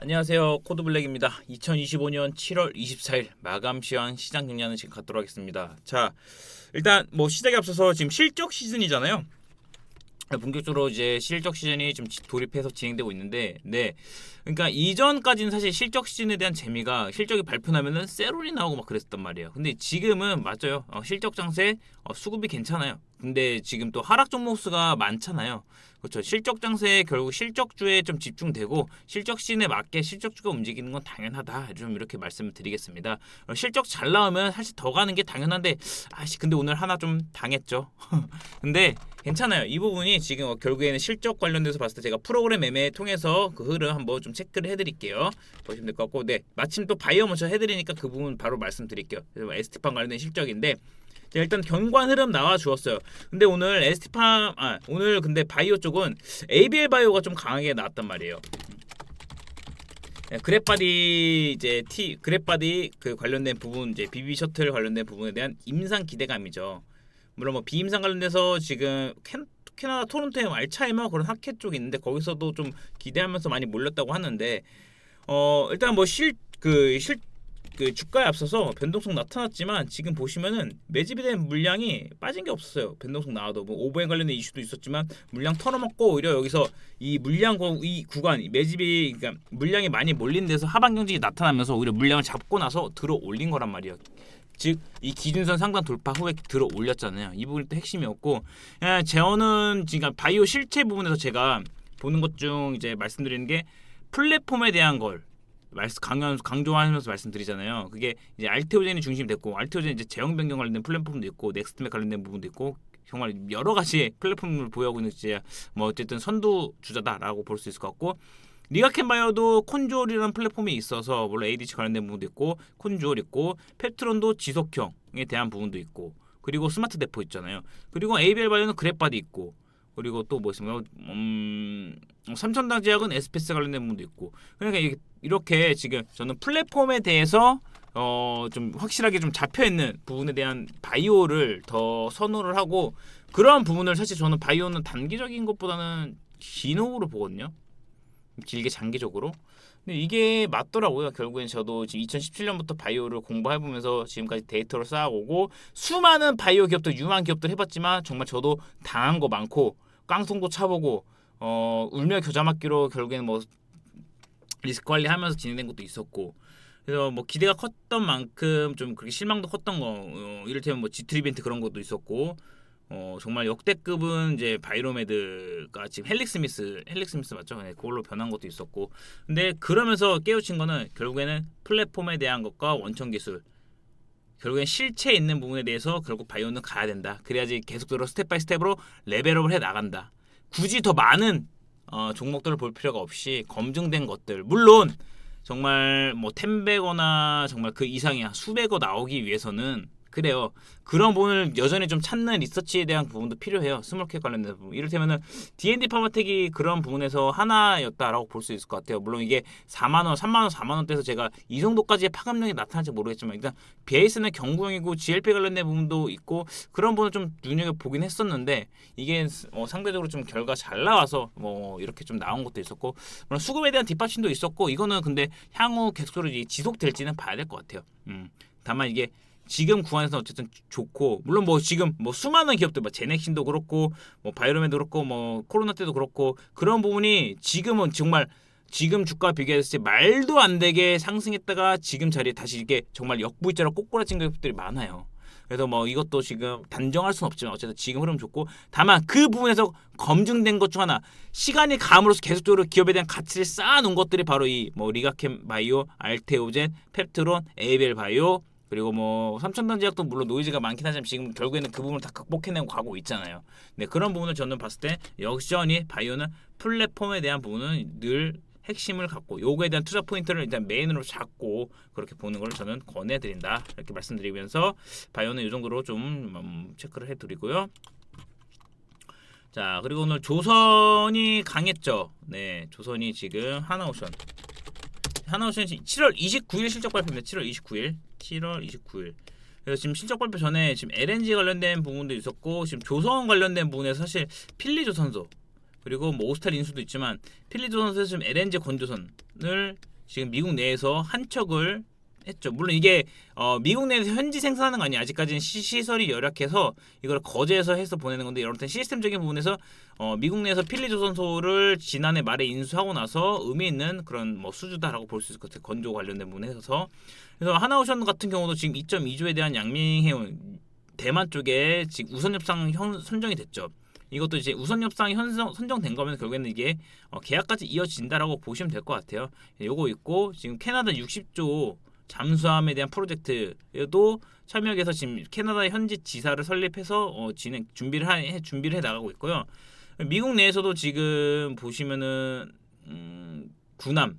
안녕하세요. 코드블랙입니다. 2025년 7월 24일 마감 시황 시장 정리하는 지금 갖도록 하겠습니다. 자, 일단 뭐 시작에 앞서서 지금 실적 시즌이잖아요. 본격적으로 이제 실적 시즌이 좀 돌입해서 진행되고 있는데, 네, 그러니까 이전까지는 사실 실적 시즌에 대한 재미가 실적이 발표나면은 세론이 나오고 막 그랬었단 말이에요. 근데 지금은 맞아요. 실적 장세 수급이 괜찮아요. 근데 지금 또 하락 종목 수가 많잖아요. 그렇죠. 실적 장세에 결국 실적주에 좀 집중되고 실적 시즌에 맞게 실적주가 움직이는 건 당연하다. 좀 이렇게 말씀을 드리겠습니다. 실적 잘 나오면 사실 더 가는 게 당연한데, 근데 오늘 하나 좀 당했죠. 근데 괜찮아요. 이 부분이 지금 결국에는 실적 관련돼서 봤을 때 제가 프로그램 매매 통해서 그 흐름 한번 좀 체크를 해드릴게요. 보시면 될 것 같고, 네, 마침 또 바이오 먼저 해드리니까 그 부분 바로 말씀드릴게요. 그래서 ST팜 관련된 실적인데, 일단 경관 흐름 나와 주었어요. 근데 오늘 ST팜 오늘 근데 바이오 쪽은 ABL 바이오가 좀 강하게 나왔단 말이에요. 그랩바디 그랩바디 그 관련된 부분 이제 BB 셔틀 관련된 부분에 대한 임상 기대감이죠. 물론 뭐 비임상 관련돼서 지금 캐나다 토론토의 알츠하이머 그런 학회 쪽이 있는데 거기서도 좀 기대하면서 많이 몰렸다고 하는데 일단 뭐 그 주가에 앞서서 변동성 나타났지만 지금 보시면은 매집이 된 물량이 빠진 게 없었어요. 변동성 나와도 뭐 오버행 관련된 이슈도 있었지만 물량 털어먹고 오히려 여기서 이 물량 이 구간 매집이 그러니까 물량이 많이 몰린 데서 하방 경직이 나타나면서 오히려 물량을 잡고 나서 들어 올린 거란 말이에요. 즉 이 기준선 상단 돌파 후에 들어 올렸잖아요. 이 부분이 또 핵심이었고, 재원은 지금 바이오 실체 부분에서 제가 보는 것 중 이제 말씀드리는 게 플랫폼에 대한 걸 강조하면서 말씀드리잖아요. 그게 이제 알테오젠이 중심이 됐고, 알테오젠 이제 제형 변경 관련된 플랫폼도 있고, 넥스트맥 관련된 부분도 있고, 정말 여러 가지 플랫폼을 보유하고 있는 이제 뭐 어쨌든 선두 주자다라고 볼 수 있을 것 같고, 리가켄바이오도 콘주얼이라는 플랫폼이 있어서 물론 ADC 관련된 부분도 있고, 콘주얼 있고, 펩트론도 지속형에 대한 부분도 있고, 그리고 스마트 대포 있잖아요. 그리고 ABL 바이오는 그랩바디 있고, 그리고 또 뭐 있습니까? 삼천당제약은 에스페스 관련된 부분도 있고. 그러니까 이렇게 지금 저는 플랫폼에 대해서 좀 확실하게 좀 잡혀 있는 부분에 대한 바이오를 더 선호를 하고, 그런 부분을 사실 저는 바이오는 단기적인 것보다는 긴 호흡으로 보거든요. 길게 장기적으로. 근데 이게 맞더라고요. 결국엔 저도 지금 2017년부터 바이오를 공부해보면서 지금까지 데이터를 쌓아오고 수많은 바이오 기업들, 유망 기업들 해봤지만 정말 저도 당한 거 많고 깡통도 차보고 울며 겨자 맞기로 결국에는 뭐 리스크 관리하면서 진행된 것도 있었고, 그래서 뭐 기대가 컸던 만큼 좀 그렇게 실망도 컸던 거, 이를테면 뭐 지트리벤트 그런 것도 있었고, 정말 역대급은 이제 바이로메드가 지금 헬릭스미스 맞죠? 네, 그걸로 변한 것도 있었고, 근데 그러면서 깨우친 거는 결국에는 플랫폼에 대한 것과 원천 기술, 결국엔 실체 있는 부분에 대해서 결국 바이오는 가야 된다. 그래야지 계속적으로 스텝 바이 스텝으로 레벨업을 해 나간다. 굳이 더 많은 종목들을 볼 필요가 없이 검증된 것들, 물론 정말 뭐 10배거나 정말 그 이상이야 수백어 나오기 위해서는 그래요. 그런 부분을 여전히 좀 찾는 리서치에 대한 부분도 필요해요. 스몰캡 관련된 부분. 이를테면은 D&D 파마텍이 그런 부분에서 하나였다라고 볼 수 있을 것 같아요. 물론 이게 4만 원, 3만 원, 4만 원대에서 제가 이 정도까지의 파급력이 나타날지 모르겠지만 일단 베이스는 경구형이고 GLP 관련된 부분도 있고 그런 부분을 좀 눈여겨 보긴 했었는데 이게 상대적으로 좀 결과 잘 나와서 뭐 이렇게 좀 나온 것도 있었고, 물론 수급에 대한 뒷받침도 있었고, 이거는 근데 향후 계속적으로 지속될지는 봐야 될 것 같아요. 다만 이게 지금 구간에서 어쨌든 좋고, 물론 뭐 지금 뭐 수많은 기업들 뭐 제넥신도 그렇고 뭐 바이오메도 그렇고 뭐 코로나 때도 그렇고 그런 부분이 지금은 정말 지금 주가 비교했을 때 말도 안 되게 상승했다가 지금 자리에 다시 이렇게 정말 역부위자로 꼬꾸라진 기업들이 많아요. 그래서 뭐 이것도 지금 단정할 수는 없지만 어쨌든 지금 흐름 좋고, 다만 그 부분에서 검증된 것 중 하나, 시간이 감으로써 계속적으로 기업에 대한 가치를 쌓아놓은 것들이 바로 이 뭐 리가켄 바이오, 알테오젠, 펩트론, 에이벨 바이오, 그리고 뭐 삼천단 제약도 물론 노이즈가 많긴 하지만 지금 결국에는 그 부분을 다 극복해내고 가고 있잖아요. 네, 그런 부분을 저는 봤을 때 여전히 바이오는 플랫폼에 대한 부분은 늘 핵심을 갖고 요거에 대한 투자 포인트를 일단 메인으로 잡고 그렇게 보는 걸 저는 권해드린다, 이렇게 말씀드리면서 바이오는 이 정도로 좀 체크를 해드리고요. 자, 그리고 오늘 조선이 강했죠. 네, 조선이 지금 하나오션이 7월 29일 실적 발표입니다. 7월 29일. 그래서 지금 실적 발표 전에 지금 LNG 관련된 부분도 있었고, 지금 조선 관련된 부분에 사실 필리조선소, 그리고 뭐 오스탈 인수도 있지만 필리조선소에서 지금 LNG 건조선을 지금 미국 내에서 한 척을 했죠. 물론 이게 미국 내에서 현지 생산하는 거 아니에요. 아직까지는 시설이 열악해서 이걸 거제해서 해서 보내는 건데, 여러분 시스템적인 부분에서 미국 내에서 필리조선소를 지난해 말에 인수하고 나서 의미 있는 그런 뭐 수주다라고 볼 수 있을 것 같아요. 건조 관련된 부분에서. 그래서 하나오션 같은 경우도 지금 2.2조에 대한 양민해운 대만 쪽에 지금 우선 협상 선정이 됐죠. 이것도 이제 우선 협상이 선정된 거면 결국에는 이게 계약까지 이어진다라고 보시면 될 것 같아요. 요거 있고, 지금 캐나다 60조 잠수함에 대한 프로젝트에도 참여해서 지금 캐나다 현지 지사를 설립해서 진행 준비를 해 나가고 있고요. 미국 내에서도 지금 보시면은 군함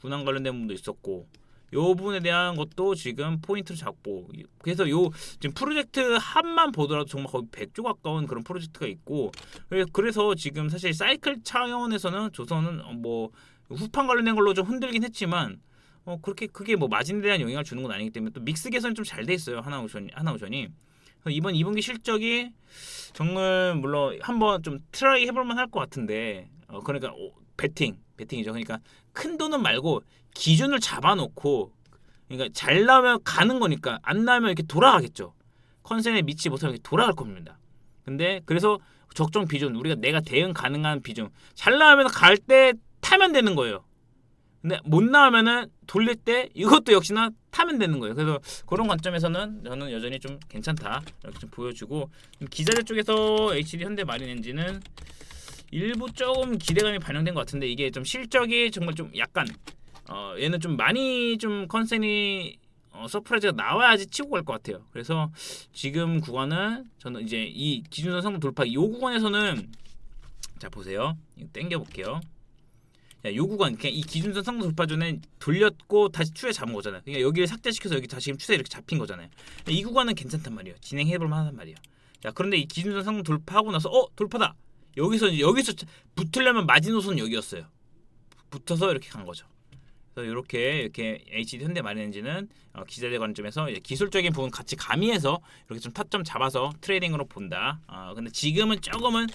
관련된 부분도 있었고, 요 부분에 대한 것도 지금 포인트를 잡고, 그래서 요 지금 프로젝트 합만 보더라도 정말 거의 100조 가까운 그런 프로젝트가 있고, 그래서 지금 사실 사이클 차원에서는 조선은 뭐 후판 관련된 걸로 좀 흔들긴 했지만 그렇게 그게 뭐 마진에 대한 영향을 주는 건 아니기 때문에 또 믹스 개선이 좀 잘 돼 있어요. 하나오션이. 이번 2분기 실적이 정말 물론 한번 좀 트라이 해볼 만할 것 같은데, 그러니까 배팅이죠. 그러니까 큰 돈은 말고 기준을 잡아놓고, 그러니까 잘 나오면 가는 거니까 안 나오면 이렇게 돌아가겠죠. 컨센에 미치 못하면 이렇게 돌아갈 겁니다. 근데 그래서 적정 비중, 내가 대응 가능한 비중, 잘 나오면 갈 때 타면 되는 거예요. 근데 못 나오면은 돌릴 때 이것도 역시나 타면 되는 거예요. 그래서 그런 관점에서는 저는 여전히 좀 괜찮다 이렇게 좀 보여주고, 기자재 쪽에서 HD 현대마린엔진은 일부 조금 기대감이 반영된 것 같은데, 이게 좀 실적이 정말 좀 약간 얘는 좀 많이 좀 컨센이 서프라이즈가 나와야지 치고 갈 것 같아요. 그래서 지금 구간은 저는 이제 이 기준선 성공 돌파 이 구간에서는, 자 보세요, 이거 당겨 볼게요. 야, 요 구간 그냥 이 기준선 성공 돌파 전에 돌렸고 다시 추세 잡은 거잖아요. 그러니까 여기를 삭제시켜서 여기 다시 지금 추세 이렇게 잡힌 거잖아요. 이 구간은 괜찮단 말이에요. 진행해볼 만한 말이에요. 자, 그런데 이 기준선 성공 돌파하고 나서 돌파다. 여기서 붙으려면 마지노선 여기였어요. 붙어서 이렇게 간 거죠. 그래서 이렇게 HD 현대마린엔진은 기자재 관점에서 이제 기술적인 부분 같이 가미해서 이렇게 좀 타점 잡아서 트레이딩으로 본다. 근데 지금은 조금은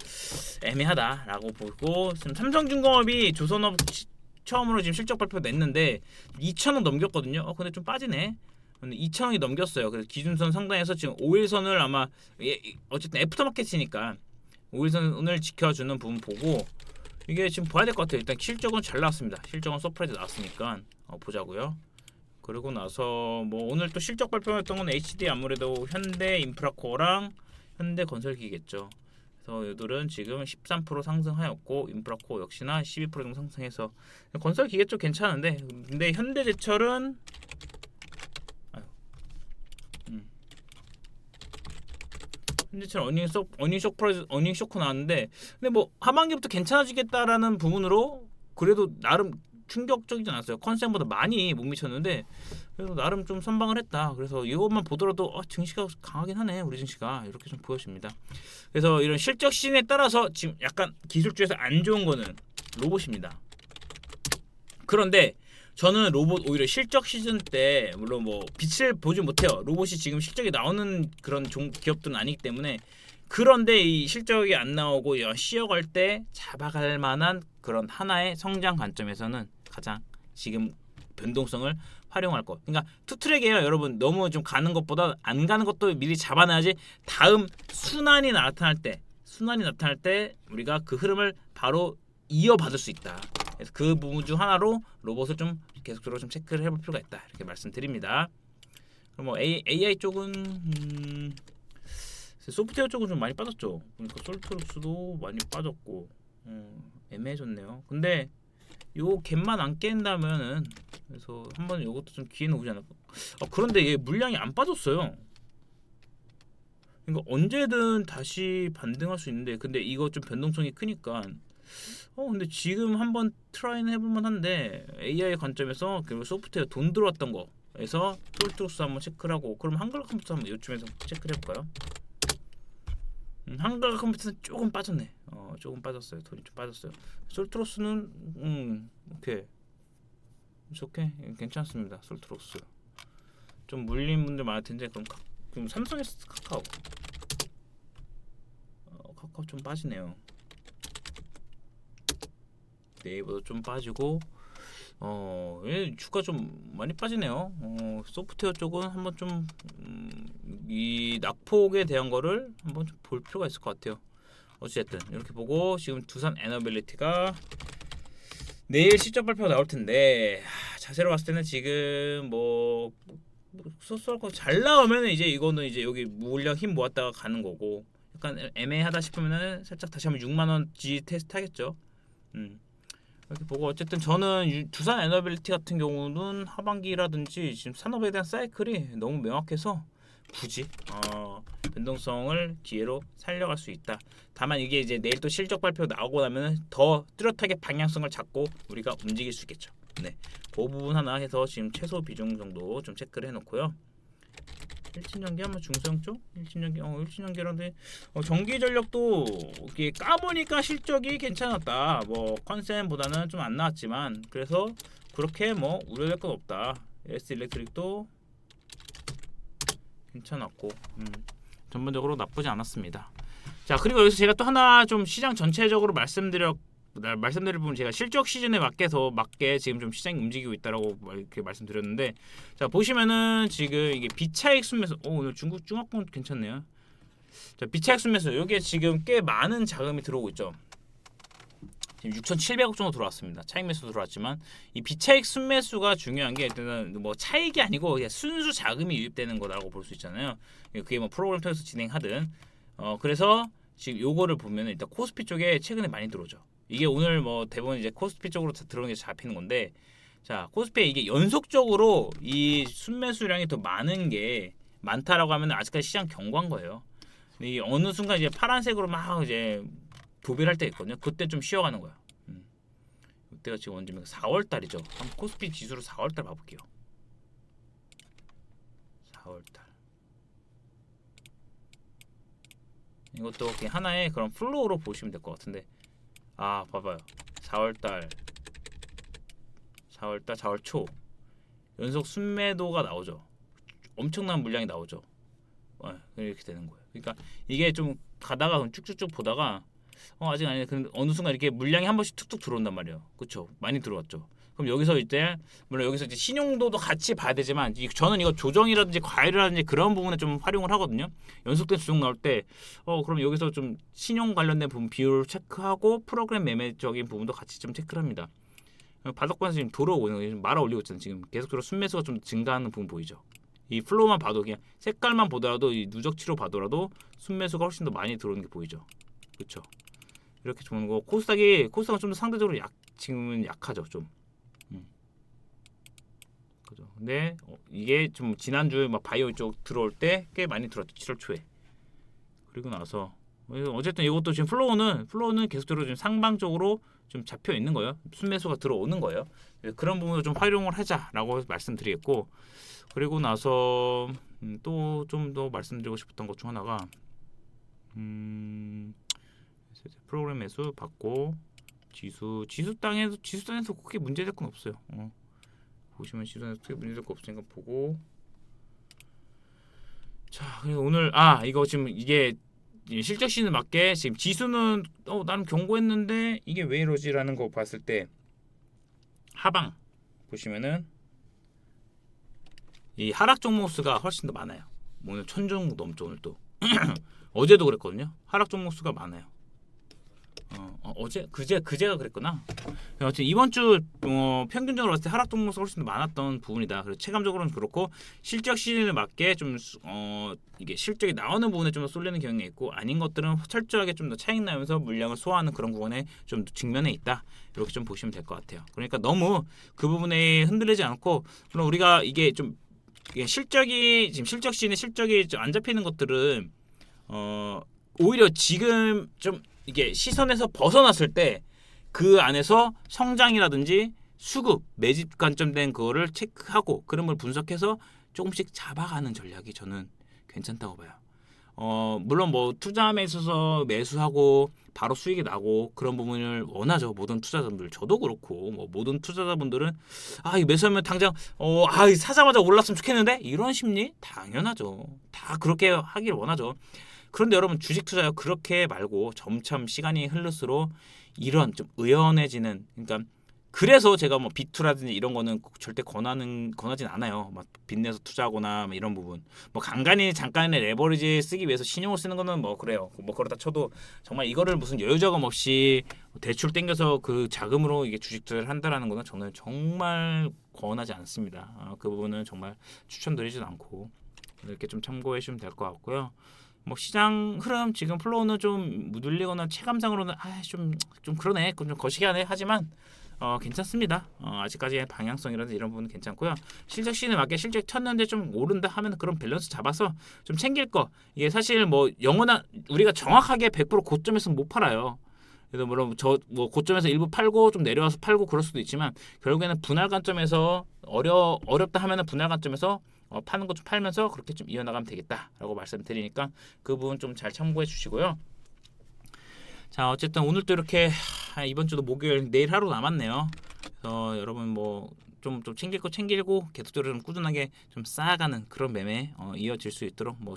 애매하다라고 보고, 지금 삼성중공업이 조선업 처음으로 지금 실적 발표 냈는데 2,000원 넘겼거든요. 근데 좀 빠지네. 근데 2,000원이 넘겼어요. 그래서 기준선 상단에서 지금 5일선을 아마 어쨌든 애프터마켓이니까 5일선을 지켜주는 부분 보고, 이게 지금 봐야 될 것 같아요. 일단 실적은 잘 나왔습니다. 실적은 서프라이즈 나왔으니까 보자고요. 그리고 나서 뭐 오늘 또 실적 발표했던 건 HD 아무래도 현대인프라코어랑 현대건설기겠죠. 그래서 이들은 지금 13% 상승하였고, 인프라코어 역시나 12% 정도 상승해서 건설기계 쪽 괜찮은데, 근데 현대제철은 현대제철 어닝 쇼크 나왔는데, 근데 뭐 하반기부터 괜찮아지겠다라는 부분으로 그래도 나름 충격적이지 않았어요. 컨센보다 많이 못 미쳤는데 그래도 나름 좀 선방을 했다. 그래서 이것만 보더라도 증시가 강하긴 하네, 우리 증시가, 이렇게 좀 보여집니다. 그래서 이런 실적 시즌에 따라서 지금 약간 기술주에서 안 좋은 거는 로봇입니다. 그런데 저는 로봇 오히려 실적 시즌 때, 물론 뭐 빛을 보지 못해요. 로봇이 지금 실적이 나오는 그런 기업들은 아니기 때문에. 그런데 이 실적이 안 나오고 쉬어갈 때 잡아갈 만한 그런 하나의 성장 관점에서는 가장 지금 변동성을 활용할 것. 그러니까 투트랙이에요, 여러분. 너무 좀 가는 것보다 안 가는 것도 미리 잡아놔야지 다음 순환이 나타날 때 우리가 그 흐름을 바로 이어받을 수 있다. 그래서 그 부분 중 하나로 로봇을 좀 계속적으로 좀 체크를 해볼 필요가 있다, 이렇게 말씀드립니다. 그럼 뭐 AI 쪽은 소프트웨어 쪽은 좀 많이 빠졌죠. 그러니까 솔트룩스도 많이 빠졌고 애매해졌네요. 근데 요 갭만 안 깬다면은, 그래서 한번 요것도 좀 기회는 오지 않을까. 그런데 얘 물량이 안 빠졌어요. 그러니까 언제든 다시 반등할 수 있는데, 근데 이거 좀 변동성이 크니까 근데 지금 한번 트라이는 해볼만 한데, AI 관점에서 그리고 소프트웨어 돈 들어왔던 거에서 솔트룩스 한번 체크를 하고, 그럼 한글 컴퓨터 한번 요쯤에서 체크를 해볼까요? 한글 컴퓨터는 조금 빠졌네. 조금 빠졌어요. 돈이 좀 빠졌어요. 솔트룩스는 오케이, 좋게 괜찮습니다. 솔트룩스 좀 물린 분들 많을 텐데, 그럼 삼성에서 카카오 좀 빠지네요. 네이버도 좀 빠지고, 주가 좀 많이 빠지네요. 소프트웨어 쪽은 한번 좀 이 낙폭에 대한 거를 한번 좀 볼 필요가 있을 것 같아요. 어쨌든 이렇게 보고 지금 두산 에너빌리티가 내일 실적 발표가 나올 텐데 자세로 봤을 때는 지금 뭐 쏠쏠거 잘 나오면 이제 이거는 이제 여기 물량 힘 모았다가 가는 거고 약간 애매하다 싶으면은 살짝 다시 한번 6만 원지 테스트 하겠죠. 이렇게 보고 어쨌든 저는 두산 에너빌리티 같은 경우는 하반기라든지 지금 산업에 대한 사이클이 너무 명확해서 굳이 변동성을 기회로 살려갈 수 있다. 다만 이게 이제 내일 또 실적 발표 나오고 나면은 더 뚜렷하게 방향성을 잡고 우리가 움직일 수 있겠죠. 네, 그 부분 하나 해서 지금 최소 비중 정도 좀 체크를 해놓고요. 일진전기 한번 중소형 쪽 일진전기 일진전기라는데 전기 전력도 이게 까보니까 실적이 괜찮았다. 뭐 컨센보다는 좀 안 나왔지만 그래서 그렇게 뭐 우려될 건 없다. S 일렉트릭도 괜찮았고 전반적으로 나쁘지 않았습니다. 자, 그리고 여기서 제가 또 하나 좀 시장 전체적으로 말씀드릴 부분 제가 실적 시즌에 맞게 지금 좀 시장이 움직이고 있다라고 이렇게 말씀드렸는데 자 보시면은 지금 이게 비차익 순매수 오늘 중국 중화권 괜찮네요. 자 비차익 순매수 여기에 지금 꽤 많은 자금이 들어오고 있죠. 지금 6,700억 정도 들어왔습니다. 차익 매수 들어왔지만 이 비차익 순매수가 중요한 게 일단은 뭐 차익이 아니고 그냥 순수 자금이 유입되는 거라고 볼 수 있잖아요. 그게 뭐 프로그램 통해서 진행하든 그래서 지금 요거를 보면 일단 코스피 쪽에 최근에 많이 들어오죠. 이게 오늘 뭐 대부분 이제 코스피 쪽으로 들어오는 게 잡히는 건데 자 코스피에 이게 연속적으로 이 순매수량이 더 많다라고 하면 아직까지 시장 경고한 거예요. 이 어느 순간 이제 파란색으로 막 이제 교배할 때 있거든요. 그때 좀 쉬어가는 거야. 이때가 지금 언제면 4월 달이죠. 한번 코스피 지수로 4월 달 봐볼게요. 4월 달. 이것도 그냥 하나의 그런 플로우로 보시면 될 것 같은데 봐봐요. 4월 달, 4월 초 연속 순매도가 나오죠. 엄청난 물량이 나오죠. 이렇게 되는 거예요. 그러니까 이게 좀 가다가 쭉쭉쭉 보다가 아직 아니네. 근데 어느 순간 이렇게 물량이 한 번씩 툭툭 들어온단 말이에요. 그렇죠? 많이 들어왔죠. 그럼 여기서 이제 물론 여기서 이제 신용도도 같이 봐야 되지만 저는 이거 조정이라든지 과열이라든지 그런 부분에 좀 활용을 하거든요. 연속된 조정 나올 때 그럼 여기서 좀 신용 관련된 부분 비율을 체크하고 프로그램 매매적인 부분도 같이 좀 체크를 합니다. 바닥권에서 지금 돌아오는 말아 올리고 있잖아요. 지금 계속적으로 순매수가 좀 증가하는 부분 보이죠. 이 플로우만 봐도 그냥 색깔만 보더라도 이 누적치로 봐더라도 순매수가 훨씬 더 많이 들어오는 게 보이죠. 그렇죠? 이렇게 좋은 거. 코스닥은 좀 더 상대적으로 지금은 약하죠, 좀. 그죠. 근데 이게 좀 지난주에 막 바이오 쪽 들어올 때 꽤 많이 들어왔죠, 7월 초에. 그리고 나서 어쨌든 이것도 지금 플로우는 계속적으로 지금 상방적으로 좀 잡혀 있는 거예요. 순매수가 들어오는 거예요. 그런 부분도 좀 활용을 하자라고 말씀드리겠고, 그리고 나서 또 좀 더 말씀드리고 싶었던 것 중 하나가 프로그램 매수 받고 지수 땅에서 크게 문제될 건 없어요. 보시면 지수에서 크게 문제될 거 없으니까 보고 자 그래서 오늘 이거 지금 이게 실적 시즌에 맞게 지금 지수는 나름 경고했는데 이게 왜 이러지라는 거 봤을 때 하방 보시면은 이 하락 종목 수가 훨씬 더 많아요. 오늘 1000종목 넘죠. 오늘 또 어제도 그랬거든요. 하락 종목 수가 많아요. 그제가 그랬구나. 어쨌든 이번 주 평균적으로 봤을 때 하락 종목수가 훨씬 더 많았던 부분이다. 그래서 체감적으로는 그렇고 실적 시즌에 맞게 좀 이게 실적이 나오는 부분에 좀 더 쏠리는 경향이 있고 아닌 것들은 철저하게 좀 더 차익 나면서 물량을 소화하는 그런 부분에 좀 직면해 있다. 이렇게 좀 보시면 될 것 같아요. 그러니까 너무 그 부분에 흔들리지 않고 물론 우리가 이게 좀 지금 실적 시즌에 실적이 좀 안 잡히는 것들은 오히려 지금 좀 이게 시선에서 벗어났을 때 그 안에서 성장이라든지 수급, 매집 관점된 그거를 체크하고 그런 걸 분석해서 조금씩 잡아가는 전략이 저는 괜찮다고 봐요. 물론 뭐 투자함에 있어서 매수하고 바로 수익이 나고 그런 부분을 원하죠. 모든 투자자분들 저도 그렇고 뭐 모든 투자자분들은 이 매수하면 당장 사자마자 올랐으면 좋겠는데 이런 심리 당연하죠. 다 그렇게 하길 원하죠. 그런데 여러분 주식 투자요 그렇게 말고 점점 시간이 흐를수록 이런 좀 의연해지는 그러니까 그래서 제가 뭐 비투라든지 이런 거는 절대 권하진 않아요. 막 빚내서 투자하거나 뭐 이런 부분. 뭐 간간히 잠깐의 레버리지 쓰기 위해서 신용을 쓰는 거는 뭐 그래요. 뭐 그렇다 쳐도 정말 이거를 무슨 여유자금 없이 대출 땡겨서 그 자금으로 이게 주식 투자를 한다라는 거는 저는 정말 권하지 않습니다. 그 부분은 정말 추천드리지도 않고 이렇게 좀 참고해 주시면 될 것 같고요. 뭐 시장 흐름 지금 플로우는 좀 무들리거나 체감상으로는 좀 그러네, 좀 거시기하네 하지만 괜찮습니다. 아직까지의 방향성이라든지 이런 부분은 괜찮고요. 실적 시즌에 맞게 실적 쳤는데 좀 오른다 하면 그런 밸런스 잡아서 좀 챙길 거. 이게 사실 뭐 영원한 우리가 정확하게 100% 고점에서 못 팔아요. 그래서 물론 저 뭐 고점에서 일부 팔고 좀 내려와서 팔고 그럴 수도 있지만 결국에는 분할 관점에서 어렵다 하면은 분할 관점에서 파는 거 좀 팔면서 그렇게 좀 이어나가면 되겠다라고 말씀드리니까 그 부분 좀 잘 참고해 주시고요. 자, 어쨌든 오늘도 이렇게 이번 주도 목요일 내일 하루 남았네요. 그래서 여러분 뭐 좀 챙길 거 챙기고 계속적으로 좀 꾸준하게 좀 쌓아가는 그런 매매 이어질 수 있도록 뭐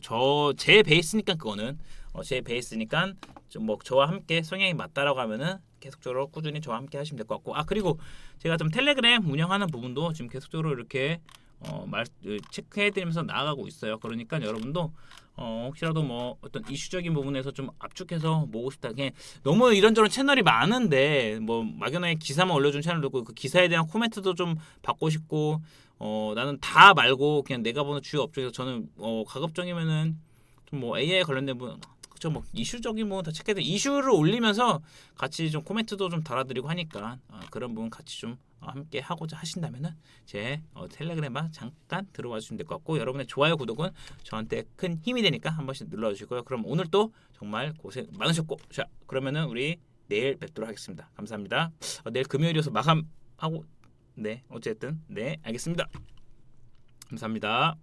제 베이스니까 그거는 제 베이스니까 좀 뭐 저와 함께 성향이 맞다라고 하면은 계속적으로 꾸준히 저와 함께 하시면 될 것 같고 그리고 제가 좀 텔레그램 운영하는 부분도 지금 계속적으로 이렇게 체크해드리면서 나아가고 있어요. 그러니까 여러분도 혹시라도 뭐 어떤 이슈적인 부분에서 좀 압축해서 모으고 싶다. 그냥 너무 이런저런 채널이 많은데 뭐 막연하게 기사만 올려준 채널도 있고 그 기사에 대한 코멘트도 좀 받고 싶고 나는 다 말고 그냥 내가 보는 주요 업종에서 저는 가급적이면은 좀 뭐 AI 관련된 부분 그쵸 뭐 이슈적인 부분 다 체크해서 이슈를 올리면서 같이 좀 코멘트도 좀 달아드리고 하니까 그런 부분 같이 좀 함께 하고자 하신다면은 제 텔레그램만 잠깐 들어와 주시면 될 것 같고 여러분의 좋아요 구독은 저한테 큰 힘이 되니까 한 번씩 눌러주시고요. 그럼 오늘 또 정말 고생 많으셨고 자 그러면은 우리 내일 뵙도록 하겠습니다. 감사합니다. 내일 금요일이어서 마감하고 네 어쨌든 네 알겠습니다. 감사합니다.